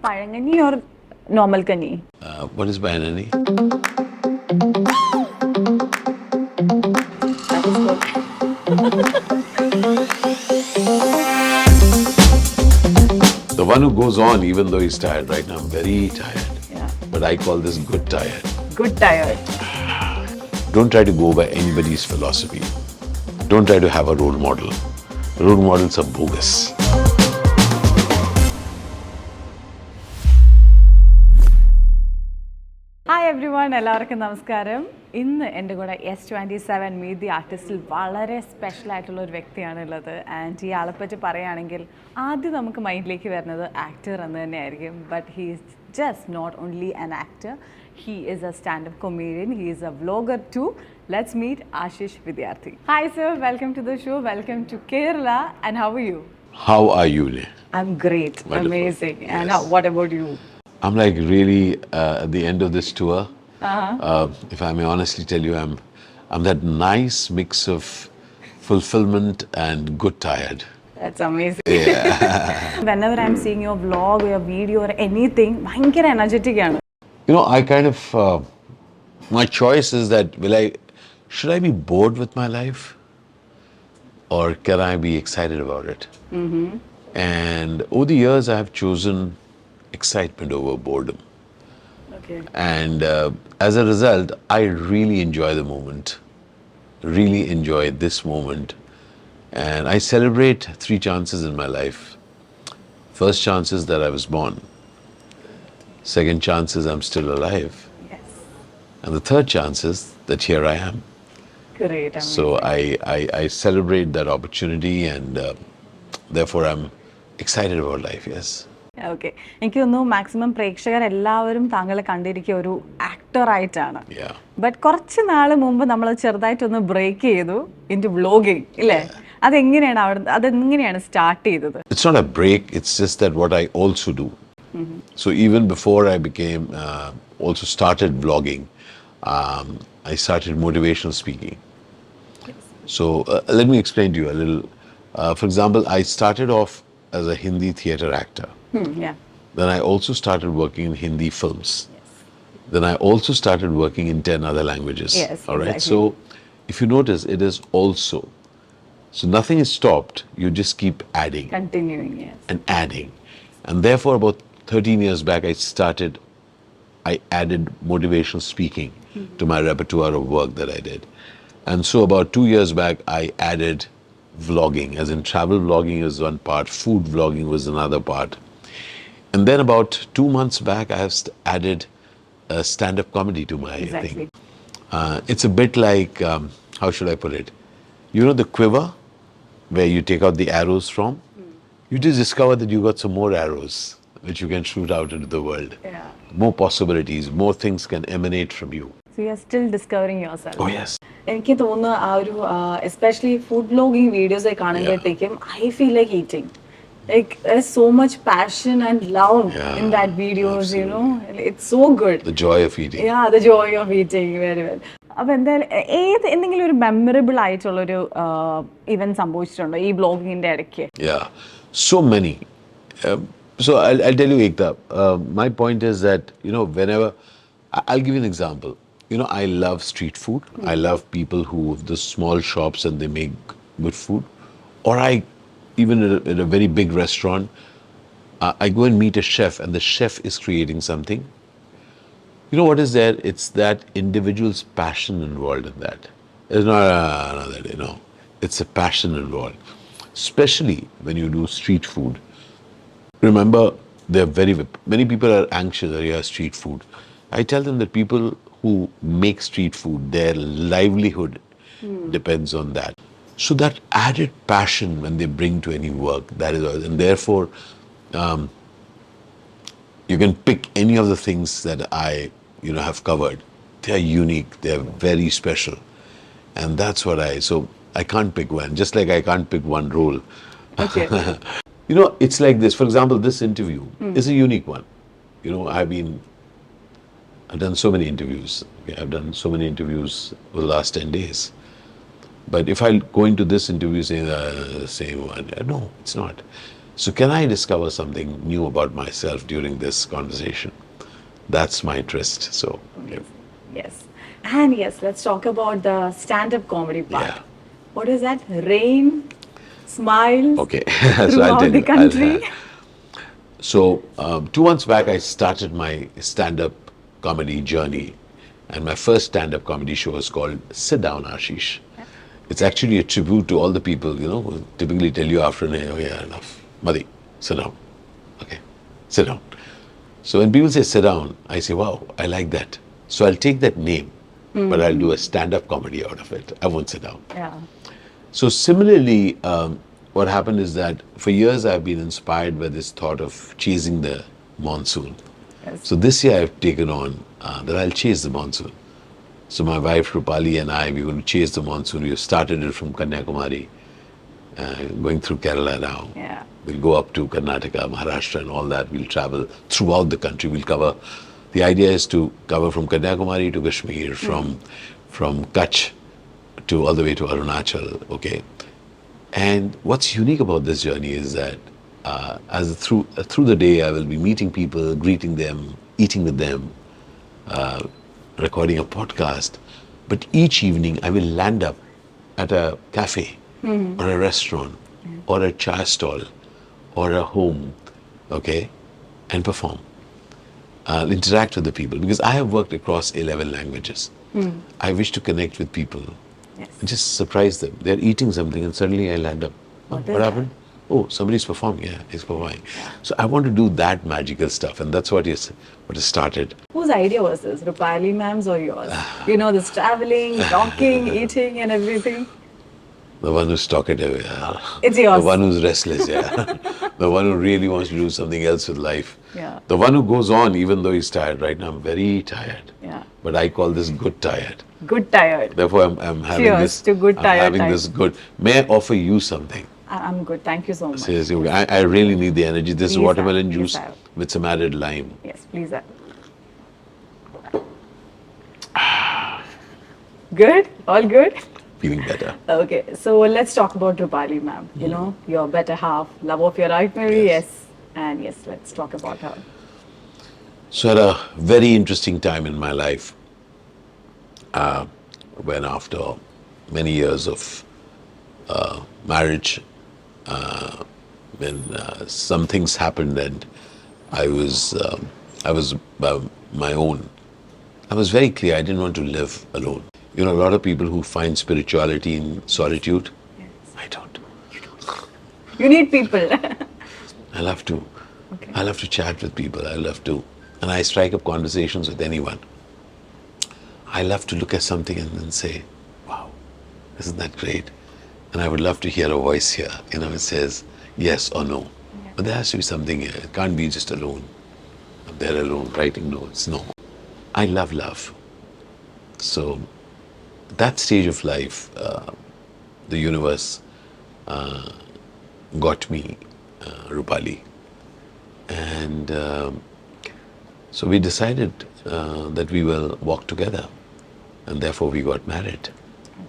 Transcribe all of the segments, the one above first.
Payangani or normal kani? What is Bayanani? That is good. The one who goes on even though he's tired. Right now I'm very tired. Yeah. But I call this good tired. Good tired. Don't try to go by anybody's philosophy. Don't try to have a role model. Role models are bogus. Hi everyone, എല്ലാവർക്കും നമസ്കാരം. ഇന്ന് എൻ്റെ കൂടെ Yes27 meet the ആർട്ടിസ്റ്റിൽ വളരെ special ആയിട്ടുള്ള ഒരു വ്യക്തിയാണുള്ളത്. And ഈ ആളെപ്പറ്റി പറയുകയാണെങ്കിൽ ആദ്യം നമുക്ക് മൈൻഡിലേക്ക് വരുന്നത് ആക്ടർ എന്ന് തന്നെയായിരിക്കും. But he is just not only an actor, he is a stand-up comedian, he is a vlogger too. Let's meet ASHISH VIDYARTHI. Hi sir, welcome to the show, welcome to Kerala, and how are you? How are you? I'm great. Wonderful. Amazing. Yes. And what about you? I'm like really at the end of this tour. If I may honestly tell you, I'm that nice mix of fulfillment and good tired. That's amazing. Yeah. Whenever I'm seeing your vlog or your video or anything, ഭയങ്കര energetic ആണ്. You know, I kind of, my choice is that should I be bored with my life or can I be excited about it? And over the years, I have chosen excitement over boredom. Okay. And as a result, I really enjoy the moment, really enjoy this moment. And I celebrate 3 chances in my life. First chance is that I was born. Second chance is I'm still alive. Yes. And the third chance is that here I am. Great. Amazing. So I celebrate that opportunity and therefore I'm excited about life, yes. Okay, എനിക്ക് തോന്നുന്നു maximum പ്രേക്ഷകർ എല്ലാവരും താങ്കളെ കണ്ടിരിക്കുക ഒരു ആക്ടറായിട്ടാണ്. Yeah. But കുറച്ച് നാൾ മുമ്പ് നമ്മൾ ചെറുതായിട്ടൊന്ന് ബ്രേക്ക് ചെയ്തു ഇൻ ടു വ്ലോഗിങ് ഇല്ലേ? അതെങ്ങനെയാണ് സ്റ്റാർട്ട് ചെയ്തത്? It's not a break, it's just that what I also do. So even before I became, also started vlogging, I started motivational speaking. So let me explain to you a little. For example, I started off as a Hindi theatre actor. Yeah. Then I also started working in Hindi films. Yes. Then I also started working in 10 other languages. Yes, all right. exactly. So if you notice, it is also. So nothing is stopped. You just keep adding. Continuing, yes. And adding. And therefore, about 13 years back, I added motivational speaking to my repertoire of work that I did. And so about 2 years back, I added vlogging, as in travel vlogging is one part, food vlogging was another part. And then about 2 months back, I have added stand-up comedy to my Exactly. thing. It's a bit like, how should I put it? You know the quiver, where you take out the arrows from? You just discover that you got some more arrows, which you can shoot out into the world. Yeah. More possibilities, more things can emanate from you. So you are still discovering yourself. Oh, yes. എനിക്ക് തോന്നുന്നു ആ ഒരു especially food vlogging videos കാണുമ്പോഴത്തേക്കും I feel like eating. Like there's so much passion and love in that videos, absolutely. You know, it's so good. The joy of eating. Yeah, the joy of eating, very well. അപ്പോൾ എന്തായാലും എന്തെങ്കിലും ഒരു memorable ആയിട്ടുള്ളൊരു event സംഭവിച്ചിട്ടുണ്ടോ ഈ ബ്ലോഗിങ്ങിന്റെ ഇടയ്ക്ക്? Yeah, so many. So I'll tell you, Ekta, my point is that, you know, whenever, I'll give you an example. You know, I love street food. I love people who have the small shops and they make good food. Or even at a very big restaurant, I go and meet a chef and the chef is creating something. You know what is there? It's that individual's passion involved in that. It's not that, you know, it's a passion involved. Especially when you do street food. Remember, many people are anxious that you have street food. I tell them that people who make street food, their livelihood depends on that. So that added passion when they bring to any work, that is, and therefore you can pick any of the things that I, you know, have covered. They are unique, they are very special, and that's what so I can't pick one. Just like I can't pick one role. Okay. You know, it's like this. For example, this interview is a unique one. You know, I've done so many interviews. Okay, I've done so many interviews over the last 10 days. But if I go into this interview saying the same one, no, it's not. So can I discover something new about myself during this conversation? That's my interest. So Amazing. Yes. And yes, let's talk about the stand-up comedy part. Yeah. What is that? Rain, smiles okay. So I'll throughout tell the you. country. So 2 months back, I started my stand-up comedy journey, and my first stand-up comedy show is called Sit Down, Ashish. It's actually a tribute to all the people, who typically tell you after an oh yeah, enough. Madi, sit down. Okay, sit down. So when people say sit down, I say, wow, I like that. So I'll take that name, but I'll do a stand-up comedy out of it. I won't sit down. Yeah. So similarly, what happened is that for years I've been inspired by this thought of chasing the monsoon. Yes. So this year I've taken on that I'll chase the monsoon. So my wife Rupali and I, we're going to chase the monsoon. We've started it from Kanyakumari, going through Kerala now. Yeah. We'll go up to Karnataka, Maharashtra and all that. We'll travel throughout the country. We'll cover, the idea is to cover from Kanyakumari to Kashmir, from Kutch to all the way to Arunachal, okay? And what's unique about this journey is that through the day I will be meeting people, greeting them, eating with them, recording a podcast. But each evening I will land up at a cafe or a restaurant or a chai stall or a home, okay, and perform. I'll interact with the people because I have worked across 11 languages. I wish to connect with people Yes. and just surprise them. They're eating something and suddenly I land up. Oh, What is what that? happened? Oh, somebody's performing. Yeah, he's performing. So I want to do that magical stuff, and that's what is started. Whose idea was this? Rupali ma'am's or yours? This traveling, talking, eating, and everything. The one who's talkative, yeah. It's yours. The one who's restless, yeah. The one who really wants to do something else with life. Yeah. The one who goes on even though he's tired. Right now I'm very tired. Yeah. But I call this good tired. Good tired. Therefore I'm having Cheers this. to good I'm tired having time. this good. May I offer you something? I'm good. Thank you so much. Seriously, I really need the energy. This is Please watermelon have, juice please have. with some added lime. Yes, please. Good? All good? Feeling better. Okay, so let's talk about Rupali ma'am. Your better half, love of your life, maybe? Yes. And yes, let's talk about her. So at a very interesting time in my life, when after many years of marriage, when some things happened and I was my own. I was very clear I didn't want to live alone. A lot of people who find spirituality in solitude. Yes. I don't. You need people. I love to. Okay. I love to chat with people. I love to, and I strike up conversations with anyone. I love to look at something and then say, "Wow, isn't that great?" And I would love to hear a voice here. It says yes or no. Yeah. But there has to be something here. It can't be just alone. I'm there alone writing notes. No. I love love. So that stage of life, the universe got me Rupali. And so we decided that we will walk together. And therefore we got married.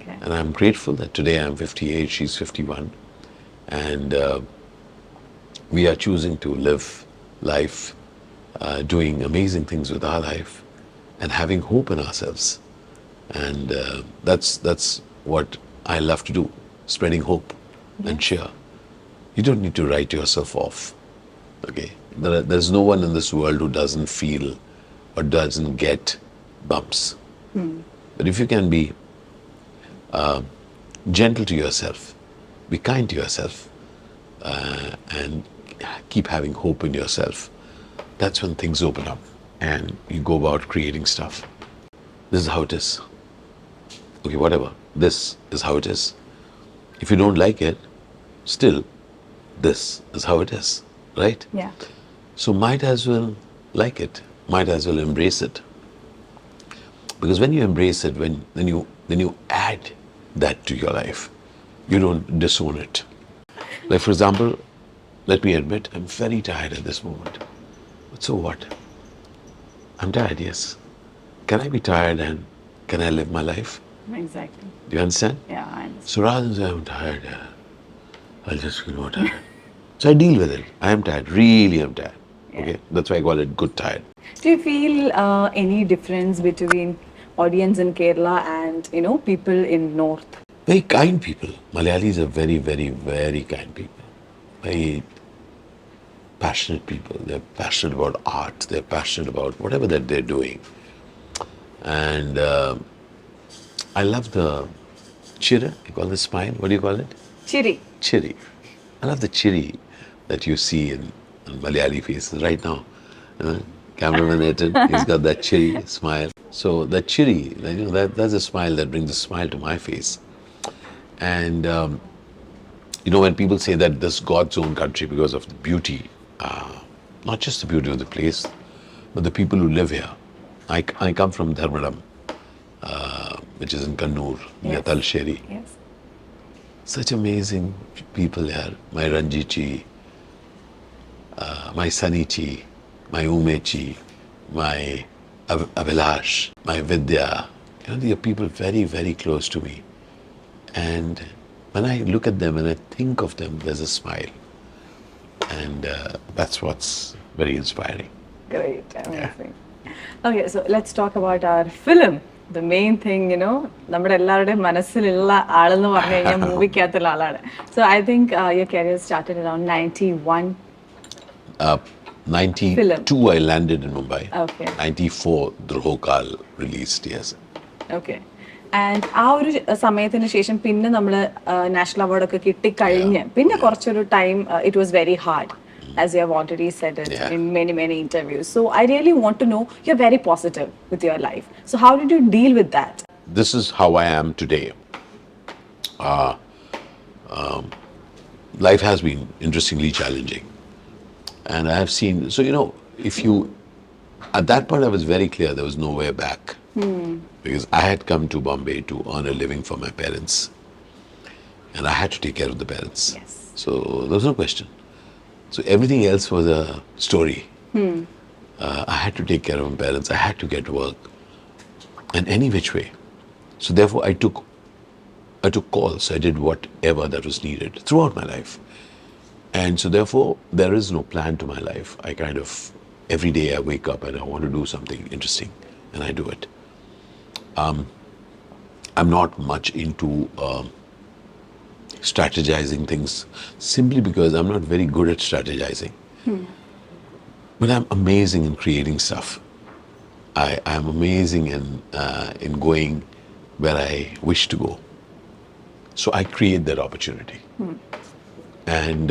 Okay. And I'm grateful that today I'm 58, she's 51. And we are choosing to live life, doing amazing things with our life and having hope in ourselves. And that's what I love to do, spreading hope and cheer. You don't need to write yourself off, okay? There's no one in this world who doesn't feel or doesn't get bumps. But if you can be gentle to yourself, be kind to yourself, and keep having hope in yourself, that's when things open up and you go about creating stuff. This is how it is. Okay, whatever. This is how it is. If you don't like it, still, this is how it is, right? Yeah. So might as well like it, might as well embrace it. Because when you embrace it, when you add that to your life, you don't disown it. Like for example, let me admit, I'm very tired at this moment. But so what? I'm tired, yes. Can I be tired and can I live my life? Exactly. Do you understand? Yeah, I understand. So rather than say I'm tired, I'll just feel more tired. So I deal with it. I am tired. Really am tired. Yeah. Okay? That's why I call it good tired. Do you feel any difference between audience in Kerala and people in North? Very kind people. Malayalis are very, very, very kind people. Very passionate people. They're passionate about art. They're passionate about whatever that they're doing. And I love the chira. You call it smile? What do you call it? Chiri. Chiri. I love the chiri that you see in Malayali faces right now. Cameraman Etan, he's got that chiri smile. So that chiri, that's a smile that brings a smile to my face. And when people say that this is God's own country because of the beauty, not just the beauty of the place, but the people who live here. I come from Dharmadam, which is in Kannur, near Talsheri. Yes. Such amazing people here. My Ranjichi, my Sanichi, my Umechi, my Abhilash, my Vidya. They are people very, very close to me. And when I look at them and I think of them, there's a smile. And that's what's very inspiring. Great, amazing. Okay, so let's talk about our film. The main thing, നമ്മുടെ എല്ലാവരുടെയും മനസ്സിലുള്ള ആളെന്ന് പറഞ്ഞു കഴിഞ്ഞാൽ മൂവിക്കകത്തുള്ള ആളാണ്. So I think your career started around 91. 92 I landed in Mumbai. Okay. 94 Dhruhokal released, yes. Okay. And ആ ഒരു സമയത്തിന് ശേഷം പിന്നെ നമ്മൾ നാഷണൽ അവാർഡൊക്കെ കിട്ടിക്കഴിഞ്ഞ് പിന്നെ കുറച്ചൊരു time it was very hard. As you have already said it in many, many interviews. So I really want to know, you're very positive with your life. So how did you deal with that? This is how I am today. Life has been interestingly challenging. And I have seen, so at that point I was very clear there was no way back. Because I had come to Bombay to earn a living for my parents. And I had to take care of the parents. Yes. So there was no question. So everything else was a story. I had to take care of my parents. I had to get work, and any which way. So therefore, I took calls. I did whatever that was needed throughout my life, and so therefore, there is no plan to my life. I kind of every day I wake up and I want to do something interesting, and I do it. I'm not much into strategizing things simply because I'm not very good at strategizing. But I'm amazing in creating stuff. I'm amazing in going where I wish to go. So I create that opportunity. And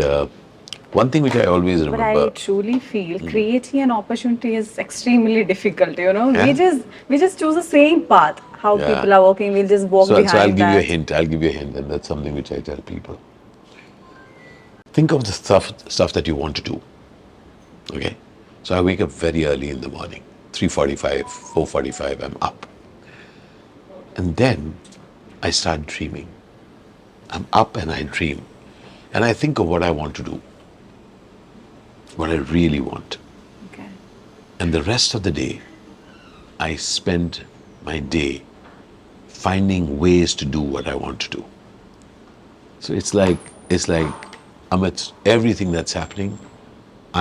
one thing which I always remember. But I truly feel creating an opportunity is extremely difficult. We just choose the same path. How people are walking, we'll just walk behind that. So I'll give you a hint. And that's something which I tell people. Think of the stuff that you want to do. Okay? So I wake up very early in the morning. 3:45, 4:45, I'm up. And then I start dreaming. I'm up and I dream. And I think of what I want to do. What I really want. Okay. And the rest of the day, I spend my day finding ways to do what I want to do. So it's like amidst everything that's happening,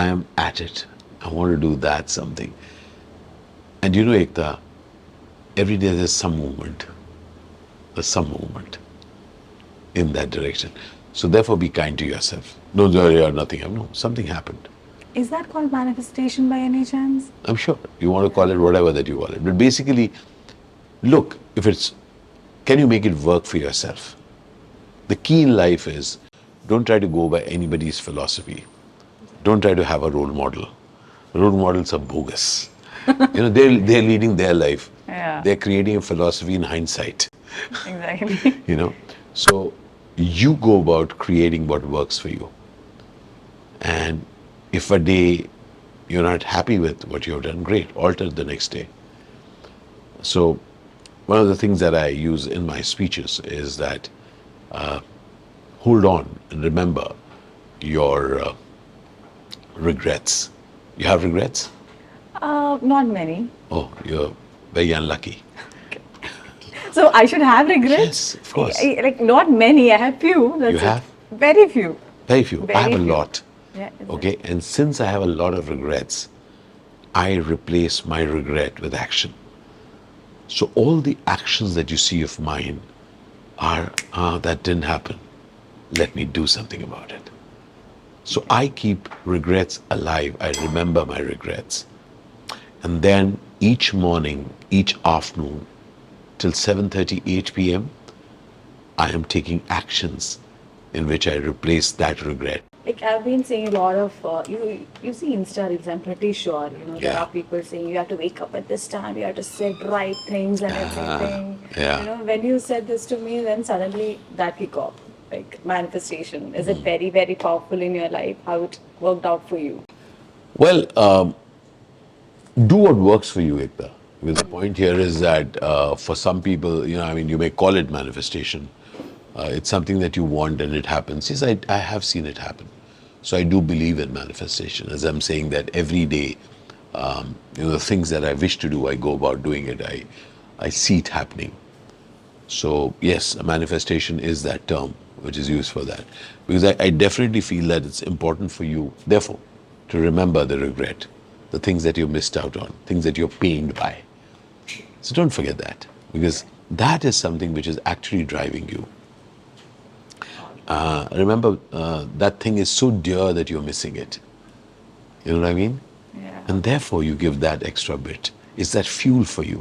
I am at it. I want to do that something. And Ekta, every day there's some movement. There's some movement in that direction. So therefore be kind to yourself. No, nothing. No, something happened. Is that called manifestation by any chance? I'm sure. You want to call it whatever that you call it. But basically, look, can you make it work for yourself? The key in life is, don't try to go by anybody's philosophy. Don't try to have a role model. Role models are bogus. They're leading their life. Yeah. They're creating a philosophy in hindsight. Exactly. So you go about creating what works for you. And if a day you're not happy with what you've done, great, alter the next day. So one of the things that I use in my speeches is that hold on and remember your regrets. You have regrets? Not many. Oh, you're very unlucky. So I should have regrets? Yes, of course. Like not many, I have few. You have? Very few. Very few. I have a few. lot. Yeah, is Okay, and since I have a lot of regrets, I replace my regret with action. So all the actions that you see of mine are, that didn't happen. Let me do something about it. So I keep regrets alive. I remember my regrets. And then each morning, each afternoon, till 7:30, 8 p.m., I am taking actions in which I replace that regret. Like I've been seeing a lot of you see Insta reels. I'm pretty sure there Yeah. are people saying you have to wake up at this time, you have to set right things and everything. Yeah. When you said this to me, then suddenly that kick off, like manifestation. Is it very very powerful in your life? How it worked out for you? Well, do what works for you, Ekta. Because the point here is that for some people, I mean, you may call it manifestation. It's something that you want and it happens. Yes, I have seen it happen. So I do believe in manifestation. As I'm saying that every day, the things that I wish to do, I go about doing it. I see it happening. So yes, a manifestation is that term which is used for that. Because I definitely feel that it's important for you, therefore, to remember the regret, the things that you missed out on, things that you're pained by. So don't forget that, because that is something which is actually driving you. Remember, that thing is so dear that you're missing it. You know what I mean? Yeah. And therefore, you give that extra bit. It's that fuel for you.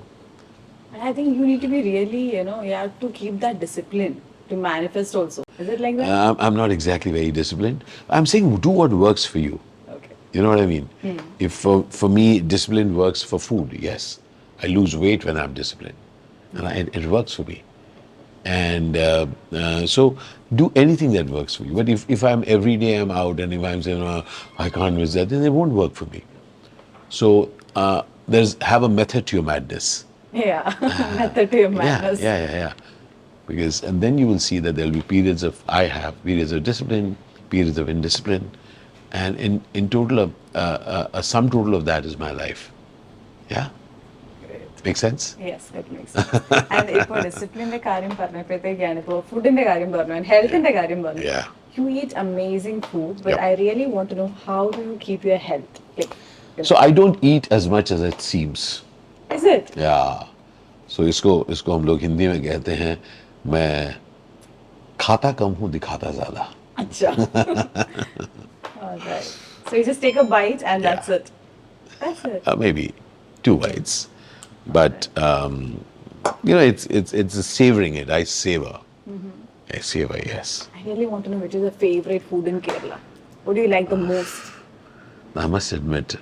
And I think you need to be really, you have to keep that discipline to manifest also. Is it like that? I'm not exactly very disciplined. I'm saying do what works for you. Okay. You know what I mean? If for me, discipline works for food, yes. I lose weight when I'm disciplined. And it works for me. And so do anything that works for you. But if I'm every day I'm out and if I'm saying, oh, I can't miss that, then it won't work for me. So have a method to your madness. Yeah. Method to your madness. Yeah. Because, and then you will see that there'll be periods of, I have periods of discipline, periods of indiscipline. And in total, a sum total of that is my life. Yeah? Make sense? Yes, that makes sense. And ഇപ്പോൾ ഡിസിപ്ലിന്റെ കാര്യം പറഞ്ഞപ്പോഴത്തേക്കാണ് ഇപ്പോൾ ഫുഡിന്റെ കാര്യം പറഞ്ഞു and ഹെൽത്തിന്റെ കാര്യം പറഞ്ഞു. Yeah. You eat amazing food, but Yep. I really want to know how do you keep your health? Like, So I don't eat as much as it seems. is it? Yeah. So इसको हम लोग हिंदी में कहते हैं, मैं खाता कम हूँ दिखाता ज्यादा. Acha. Alright. So you just take a bite and that's it. That's it. Maybe 2 bites. But it's savoring it. I savor. I savor, yes. I really want to know which is your favorite food in Kerala. What do you like the most? I must admit,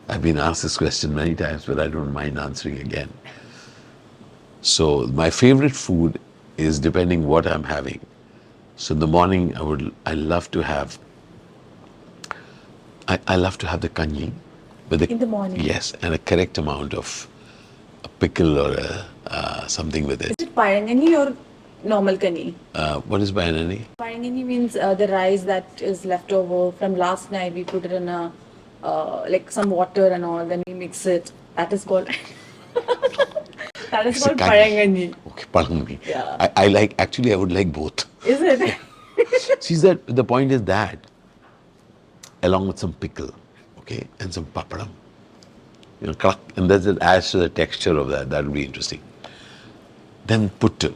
I've been asked this question many times, but I don't mind answering again. So my favorite food is depending what I'm having. So in the morning, I love to have the kanji, but In the morning? Yes, and a correct amount of a pickle or something with it. Is it parangani or normal kani? What is banani? Parangani means the rice that is left over from last night. We put it in like some water and all. Then we mix it. That is called. That is It's a called kanji. parangani. Okay, parangani. Yeah. I would like both. Is it? See, that the point is that, along with some pickle, okay, and some papadam, and that adds to the texture of that. That would be interesting. Then puttu,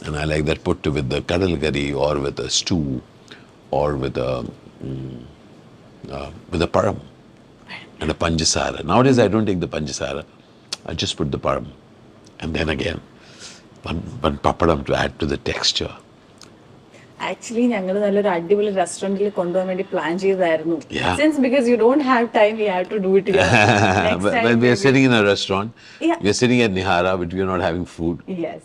and I like that puttu with the kadal curry or with a stew, or with a param and a panjasara. Nowadays, I don't take the panjasara. I just put the param, and then again one papadam to add to the texture. Actually, ഞങ്ങൾ നല്ലൊരു അടിപൊളി റെസ്റ്റോറന്റിൽ കൊണ്ടുപോകാൻ വേണ്ടി plan ചെയ്തായിരുന്നു. Yeah. Since because you don't have time, we have to do it here. Next But time when we are maybe- sitting in a restaurant, Yeah. we are sitting at Nihara, but we are not having food. Yes.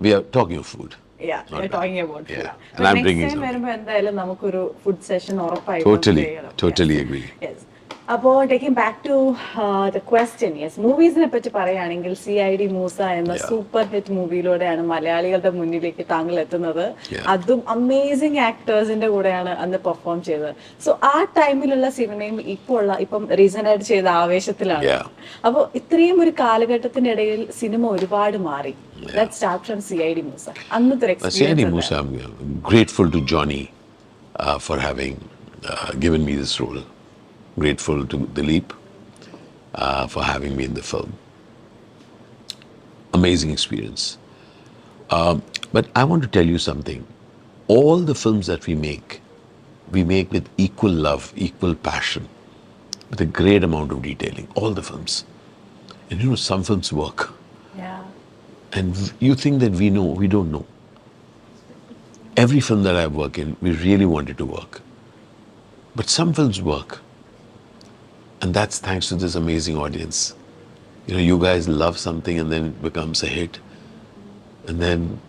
We are talking of food. Yeah, Not we're bad. talking about food. Yeah. But And I'm next bringing time something. വരുമ്പോൾ എന്തായാലും നമുക്കൊരു food session ഉറപ്പായിട്ടും Totally, ചെയ്യണം. totally agree. Yes. അപ്പോൾ taking back to the question, yes, മൂവീസിനെ പറ്റി പറയുകയാണെങ്കിൽ CID Musa എന്ന Yeah. സൂപ്പർ ഹിറ്റ് മൂവിയിലൂടെയാണ് മലയാളികളുടെ മുന്നിലേക്ക് താങ്കൾ എത്തുന്നത്. Yeah. അതും അമേസിംഗ് ആക്ടേഴ്സിന്റെ കൂടെയാണ് അന്ന് പെർഫോം ചെയ്തത്. സോ ആ ടൈമിലുള്ള സിനിമയും ഇപ്പം റീസെന്റ് ആയിട്ട് ചെയ്ത ആവേശത്തിലാണ്. Yeah. അപ്പോൾ ഇത്രയും ഒരു കാലഘട്ടത്തിനിടയിൽ സിനിമ ഒരുപാട് മാറി. Let's start from CID Musa. അന്നത്തെ ഒരു CID experience Musa, I'm grateful to Johnny for having given me this role. Grateful to Dilip for having me in the film. Amazing experience. But I want to tell you something. All the films that we make with equal love, equal passion, with a great amount of detailing. All the films. And you know, some films work. Yeah. And you think that we know, we don't know. Every film that I work in, we really want it to work. But some films work. And that's thanks to this amazing audience. You know, you guys love something and then it becomes a hit. And then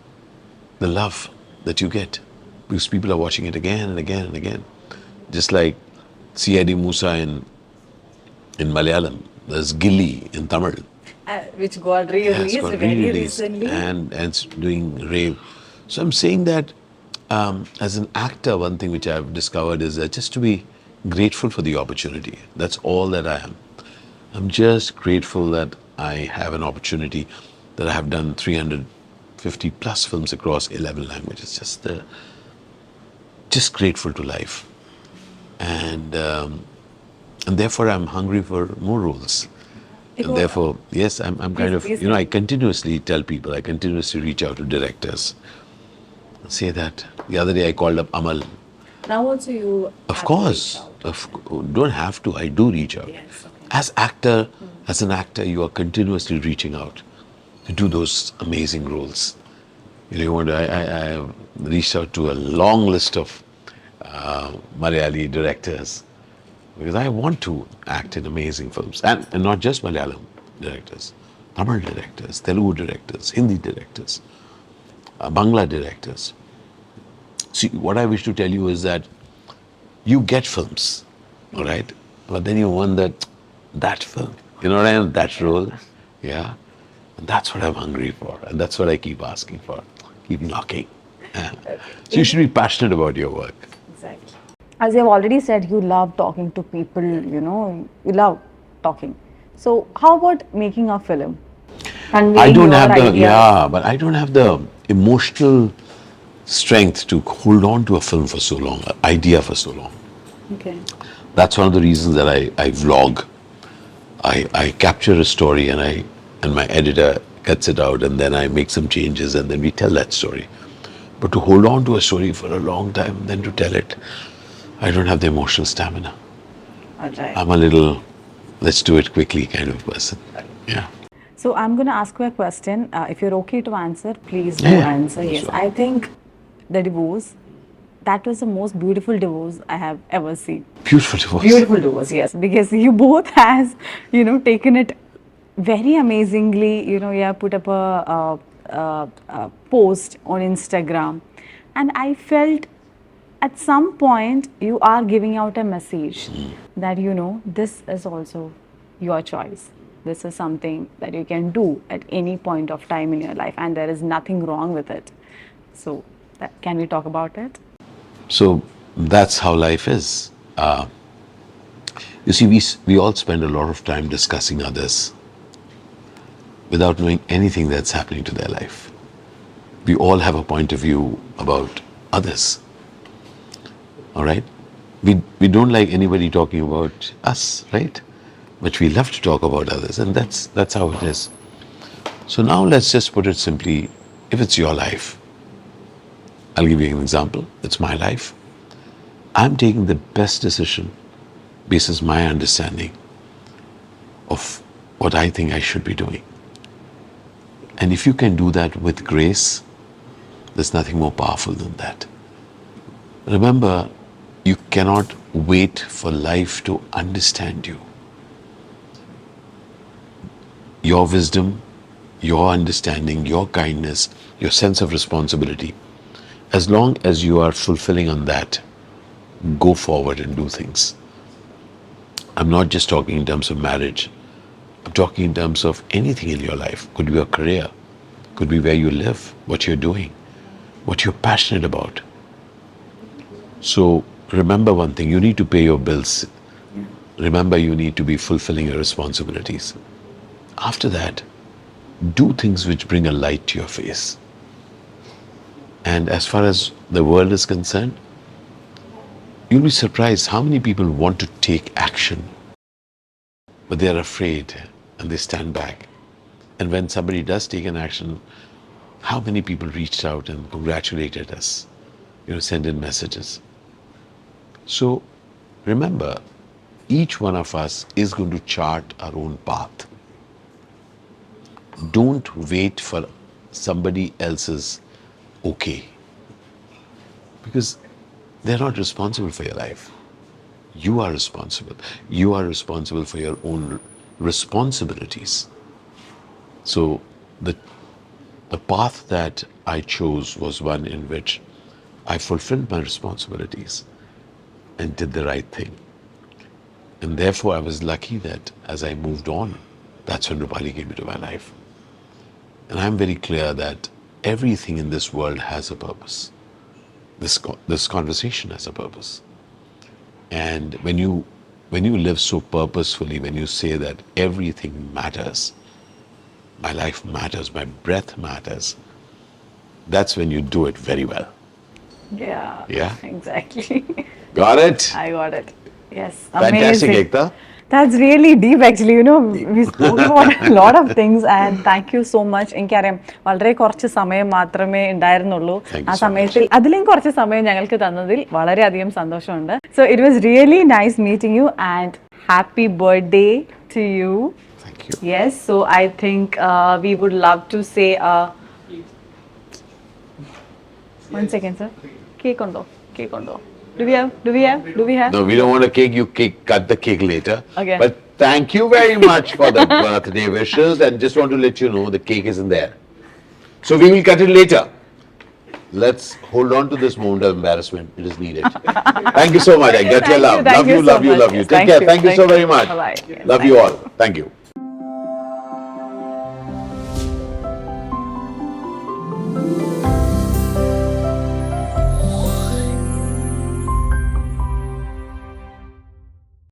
the love that you get, because people are watching it again and again and again. Just like C.I.D. Musa in Malayalam, there's Gilly in Tamil. Which got re-released It's got very re-released recently. and it's doing rave. So I'm saying that as an actor, one thing which I've discovered is that just to be grateful for the opportunity. That's all that I am. I'm just grateful that I have an opportunity, that I have done 350 plus films across 11 languages. Just grateful to life. And therefore I'm hungry for more roles. And therefore, yes, I'm kind of, you know, I continuously tell people, I continuously reach out to directors. Say that. The other day I called up Amal. Now also you Of course. Don't have to. I do reach out. Yes, okay. As an actor, you are continuously reaching out to do those amazing roles. You know, I reached out to a long list of Malayali directors because I want to act in amazing films, and not just Malayalam directors, Tamil directors, Telugu directors, Hindi directors, Bangla directors. See, what I wish to tell you is that you get films, all right, but then you want that film, you know what I mean, that role, yeah, and that's what I'm hungry for, and that's what I keep asking for, keep knocking. Yeah. So you should be passionate about your work. Exactly. As you've already said, you love talking to people, you know, you love talking. So how about making a film? I don't have the, ideas. yeah, but I don't have the emotional strength to hold on to a film for so long, an idea for so long. Okay. That's one of the reasons that I vlog. I capture a story and my editor cuts it out and then I make some changes and then we tell that story. But to hold on to a story for a long time, then to tell it, I don't have the emotional stamina. Okay. I'm a little, let's do it quickly kind of person. Yeah. So I'm going to ask you a question. If you're okay to answer, please do Yeah, answer. Yes, sure. I think the divorce, that was the most beautiful divorce I have ever seen. Beautiful divorce. Beautiful divorce, yes, because you both has, you know, taken it very amazingly. You know, you have put up a post on Instagram, and I felt at some point you are giving out a message that, you know, this is also your choice. This is something that you can do at any point of time in your life, and there is nothing wrong with it. So, can we talk about it? So that's how life is. You see, we all spend a lot of time discussing others without knowing anything that's happening to their life. We all have a point of view about others. All right? We don't like anybody talking about us, right? But we love to talk about others, and that's how it is. So now let's just put it simply, if it's your life, I'll give you an example. It's my life. I'm taking the best decision basis my understanding of what I think I should be doing. And if you can do that with grace, there's nothing more powerful than that. Remember, you cannot wait for life to understand you. Your wisdom, your understanding, your kindness, your sense of responsibility, as long as you are fulfilling on that, go forward and do things. I'm not just talking in terms of marriage. I'm talking in terms of anything in your life. Could be your career, could be where you live, what you're doing, what you're passionate about. So remember one thing, you need to pay your bills. Remember, you need to be fulfilling your responsibilities. After that, do things which bring a light to your face. And as far as the world is concerned, you'll be surprised how many people want to take action, but they are afraid and they stand back. And when somebody does take an action, how many people reached out and congratulated us, send in messages. So remember, each one of us is going to chart our own path. Don't wait for somebody else's okay, because they're not responsible for your life. You are responsible. You are responsible for your own responsibilities. So the path that I chose was one in which I fulfilled my responsibilities and did the right thing. And therefore I was lucky that as I moved on, that's when Rupali came into my life. And I'm very clear that everything in this world has a purpose. This conversation has a purpose. And when you live so purposefully, when you say that everything matters, my life matters, my breath matters, that's when you do it very well. Yeah. Yeah? Exactly. Got it? I got it. Yes. Fantastic, Amazing. Ekta. That's really deep actually. We spoke about a lot of things and thank you so much. എനിക്കറിയാം വളരെ കുറച്ച് സമയം മാത്രമേ ഉണ്ടായിരുന്നുള്ളൂ. Thank you ആ so സമയത്തിൽ അതിലും കുറച്ച് സമയം ഞങ്ങൾക്ക് തന്നതിൽ വളരെയധികം സന്തോഷമുണ്ട്. So it was really nice meeting you and happy birthday to you. Thank you. Yes, so I think we would love to say 1 second, sir. Cake undo. Cake undo. Do we have? No, we don't want a cake. You cut the cake later. Okay. But thank you very much for the birthday wishes, and just want to let you know the cake isn't there. So we will cut it later. Let's hold on to this moment of embarrassment. It is needed. Thank you so much. I get your love. Thank you so much. Love you. Yes, Take care. Thank you so very much. Bye-bye. Yes, Love you all. Thank you.